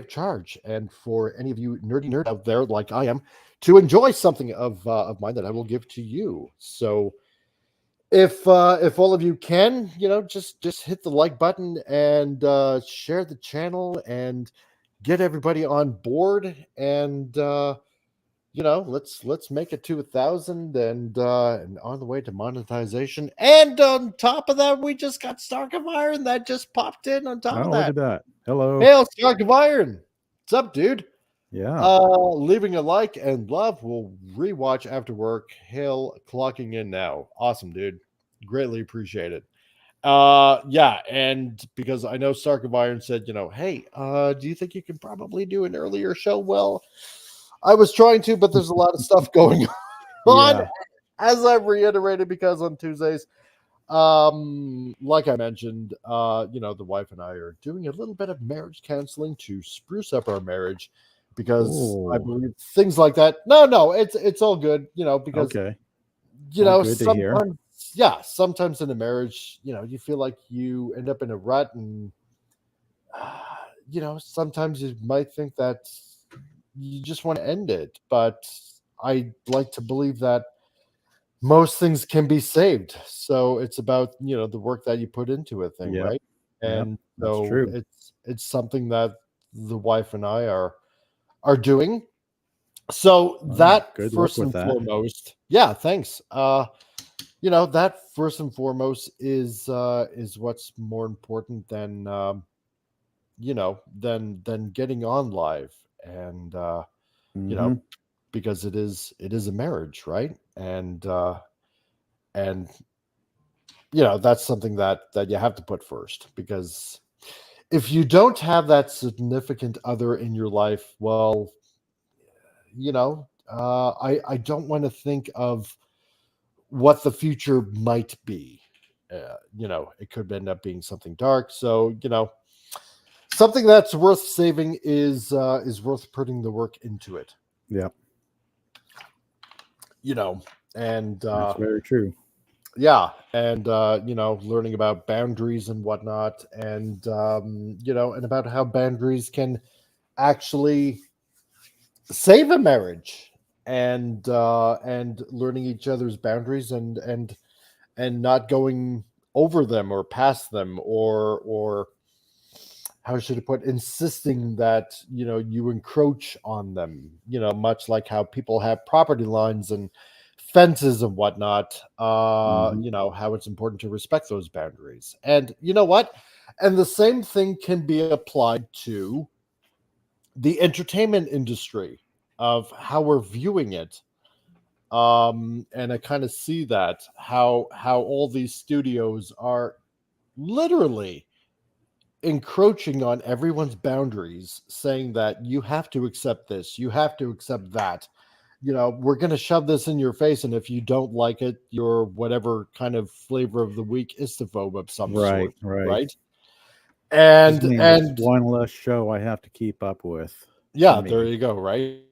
charge. And for any of you nerds out there like I am, to enjoy something of mine that I will give to you. So if all of you can, just hit the like button and share the channel and get everybody on board, and let's make it to 1,000 and on the way to monetization. And on top of that, we just got Stark of Iron that just popped in on top of that. Look at that. Hello. Hail, Stark of Iron. What's up, dude? Yeah. Leaving a like and love. We'll rewatch after work. Hail, clocking in now. Awesome, dude. Greatly appreciate it. Yeah, and because I know Stark of Iron said, hey, do you think you can probably do an earlier show? Well, I was trying to, but there's a lot of stuff going on, as I've reiterated, because on Tuesdays, like I mentioned, the wife and I are doing a little bit of marriage counseling to spruce up our marriage, because I believe things like that. No, it's all good, because sometimes sometimes in a marriage, you feel like you end up in a rut, and sometimes you might think that you just want to end it. But I like to believe that most things can be saved. So it's about, the work that you put into a thing, Yep. right? Yep. And That's so true. it's something that the wife and I are doing. So that good luck first with and that. foremost, thanks. That first and foremost is what's more important than than getting on live, and Mhm. because it is a marriage, right? And that's something that you have to put first, because if you don't have that significant other in your life, well, I don't want to think of what the future might be. It could end up being something dark. So, something that's worth saving is worth putting the work into it. Yep. And That's very true. and learning about boundaries and whatnot, and and about how boundaries can actually save a marriage, and learning each other's boundaries, and not going over them or past them, or how should I put, insisting that you encroach on them, much like how people have property lines and fences and whatnot. Mhm. How it's important to respect those boundaries. And you know what? And the same thing can be applied to the entertainment industry, of how we're viewing it. And I kind of see that, how all these studios are literally encroaching on everyone's boundaries, saying that you have to accept this, you have to accept that. We're going to shove this in your face, and if you don't like it, you're whatever kind of flavor of the week istophobe of some Right. sort, Right. right? Just And means it's one less show I have to keep up with. yeah, me. there you go, right?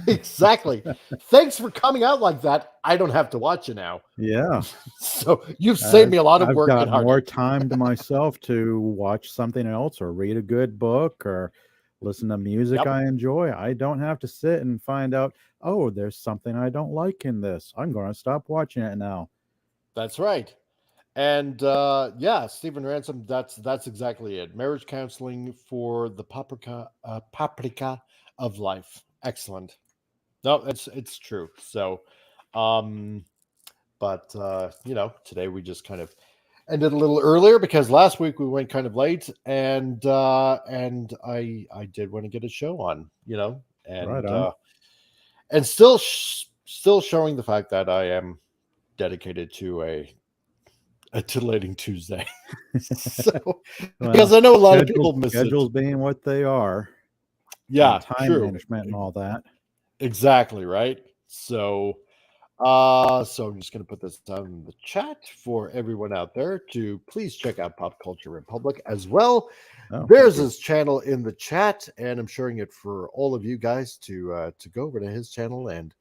Exactly. Thanks for coming out like that. I don't have to watch it now. Yeah. So you've saved me a lot of I've work got and more heartache. time to myself to watch something else or read a good book or listen to music Yep. I enjoy. I don't have to sit and find out, oh, there's something I don't like in this. I'm going to stop watching it now. That's right. And Stephen Ransom, that's exactly it. Marriage counseling for the paprika of life. Excellent. No, it's true. So, but today we just kind of ended a little earlier, because last week we went kind of late, and I did want to get a show on, Right on. and still showing the fact that I am dedicated to a titillating Tuesday. So, because Well, I know a lot of people miss it. schedules being what they are, Yeah, and time true. management and all that. Exactly, right? So, so I'm just going to put this down in the chat for everyone out there to please check out Pop Culture Republic as well. Oh, There's thank you. his channel in the chat, and I'm sharing it for all of you guys to go over to his channel and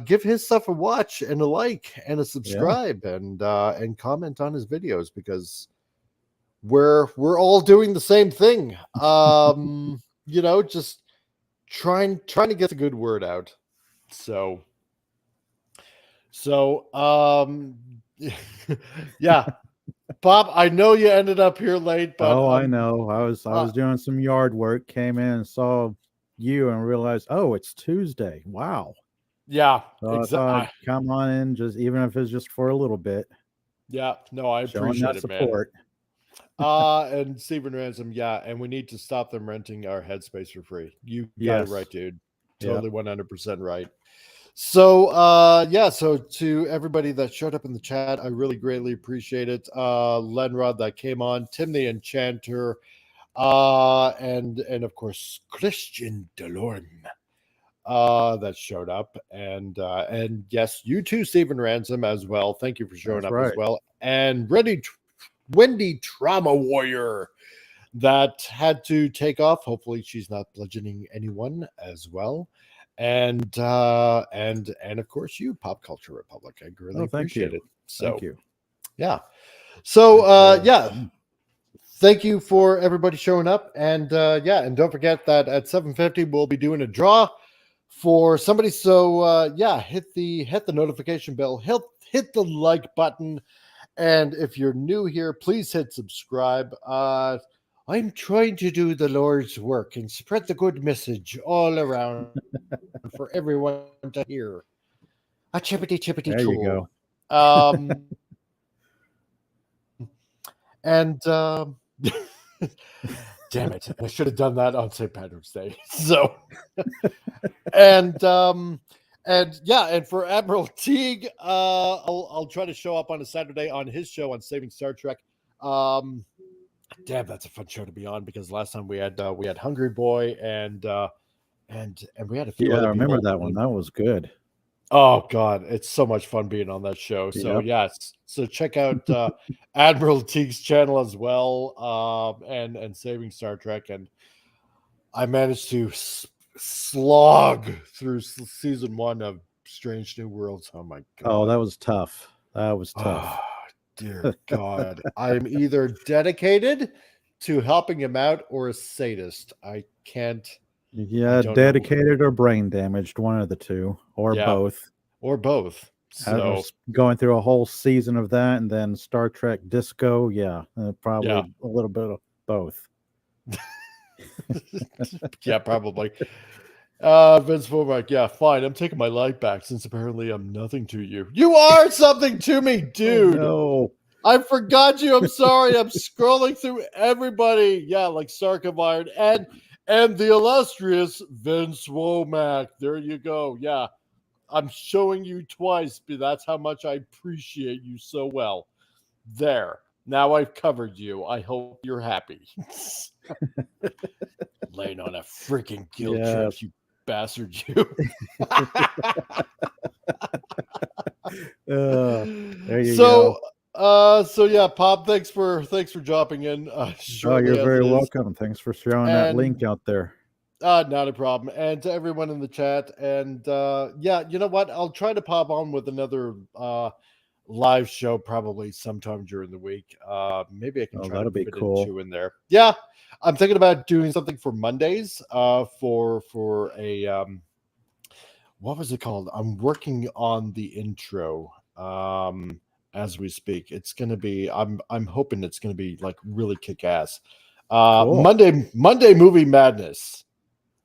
give his stuff a watch and a like and a subscribe, and comment on his videos, because we're all doing the same thing. Just trying to get the good word out. So yeah, Bob, I know you ended up here late, but Oh, I know. I was doing some yard work, came in and saw you and realized, oh, it's Tuesday. Wow. yeah, So I thought I'd come on in, just even if it's just for a little bit. yeah, no, I Showing appreciate that it, man. support. And Stephen Ransom, and we need to stop them renting our headspace for free. You got it right, dude. Totally 100% right. So so to everybody that showed up in the chat, I really greatly appreciate it. Lenrod that came on, Tim the Enchanter, and of course Christian DeLorme that showed up, and yes, you too, Stephen Ransom, as well. Thank you for showing up as well. And Wendy Trauma Warrior that had to take off. Hopefully she's not bludgeoning anyone as well. and of course you, Pop Culture Republic. I really appreciate it. So thank you. Yeah. So thank you for everybody showing up, and and don't forget that at 7:50 we'll be doing a draw for somebody. So hit the notification bell, hit the like button, and if you're new here, please hit subscribe. I'm trying to do the Lord's work and spread the good message all around for everyone to hear. A chippity There you go. And damn it, I should have done that on St. Patrick's Day. So and for Admiral Teague, I'll try to show up on a Saturday on his show on Saving Star Trek. Damn, that's a fun show to be on, because last time we had Hungry Boy and we had a few. I remember that one. That was good. Oh God, it's so much fun being on that show. So so check out Admiral Teague's channel as well, and Saving Star Trek. And I managed to slog through season 1 of Strange New Worlds. Oh my God! Oh, that was tough. That was tough. Oh, dear God, I'm either dedicated to helping him out or a sadist. I can't. Yeah, dedicated or brain damaged, one of the two, or both. Or both. So going through a whole season of that, and then Star Trek Disco, probably a little bit of both. Yeah, probably. Vince Vorak, fine. I'm taking my life back, since apparently I'm nothing to you. You are something to me, dude. Oh, no. I forgot you. I'm sorry. I'm scrolling through everybody. Yeah, like Sark of Iron and the illustrious Vince Womack. There you go. Yeah, I'm showing you twice, but that's how much I appreciate you so well. There. Now I've covered you. I hope you're happy. Laying on a freaking guilt trip, you bastard, you. There you go. Pop, thanks for dropping in. You're very welcome. Thanks for showing that link out there. Not a problem. And to everyone in the chat, and you know what? I'll try to pop on with another live show probably sometime during the week. Maybe I can try to fit two in there. Yeah, I'm thinking about doing something for Mondays. For a what was it called? I'm working on the intro. As we speak, it's gonna be. I'm hoping it's gonna be like really kick ass. Cool. Monday Movie Madness.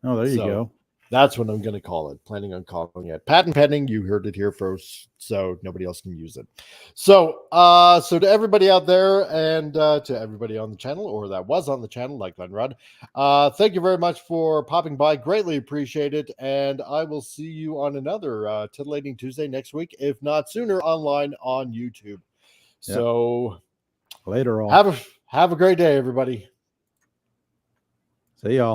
Oh, there you go. That's what I'm going to call it. Planning on calling it. Patent pending. You heard it here first, so nobody else can use it. So to everybody out there, and to everybody on the channel, or that was on the channel, like Glenrod, thank you very much for popping by. Greatly appreciate it. And I will see you on another Titillating Tuesday next week, if not sooner, online on YouTube. Yep. So later on. Have a great day, everybody. See y'all.